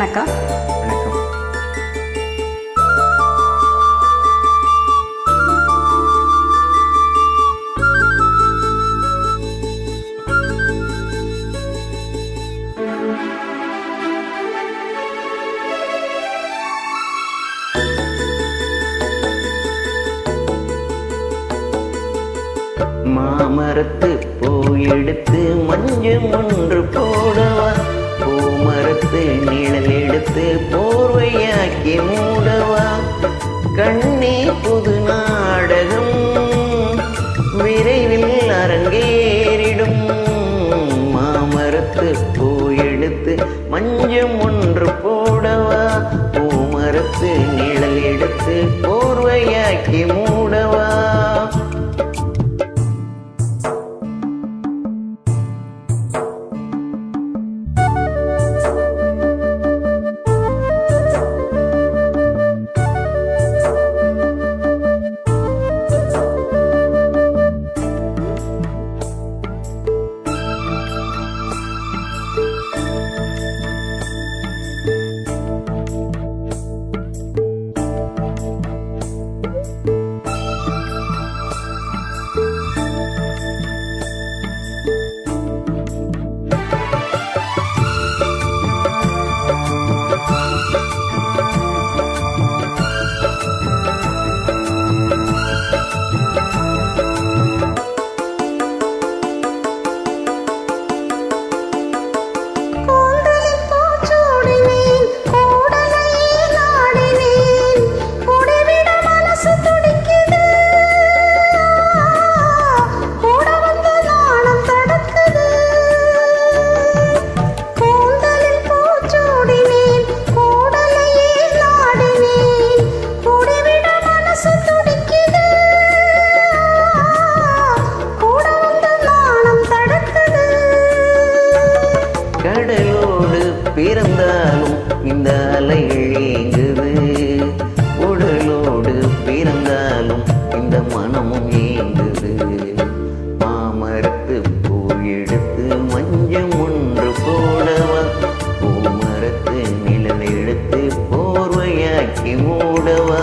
வணக்கம். வணக்கம். மாமரத்து பூ எடுத்து மஞ்சள் ஒன்று போடவா, பூமரத்து நிழல் எடுத்து போர்வையாக்கி மூடவா, கண்ணே புது நாடகம் விரைவில் அரங்கேறிடும். மாமரத்து பூ எடுத்து மஞ்சள் ஒன்று போடவா, பூமரத்து நிழல் எடுத்து போர்வையாக்கி மூடவா. கடலோடு பிறந்தாலும் இந்த அலைகள் ஏங்குது, உடலோடு பிறந்தாலும் இந்த மனமும் ஏங்குது. மாமரத்து பூ எடுத்து மஞ்சள் ஒன்று போடவா, பூமரத்து நிழல் எடுத்து போர்வையாக்கி மூடவா.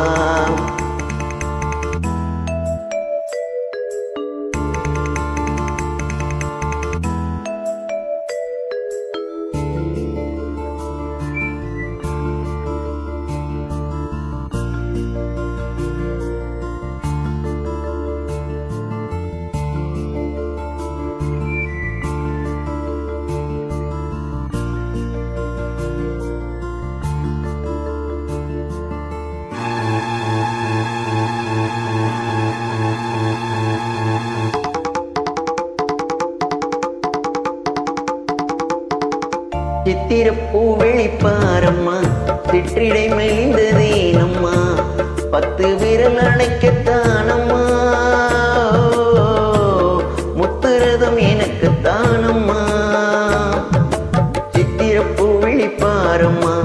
சித்திரப்பூ வெளிப்பாரம்மா, சிற்றிடை மெலிந்ததேனம்மா, 10 விரல் அணைக்கத்தானம்மா, முத்துரதம் எனக்குத்தானம்மா. சித்திரப்பூ வெளிப்பாரம்மா,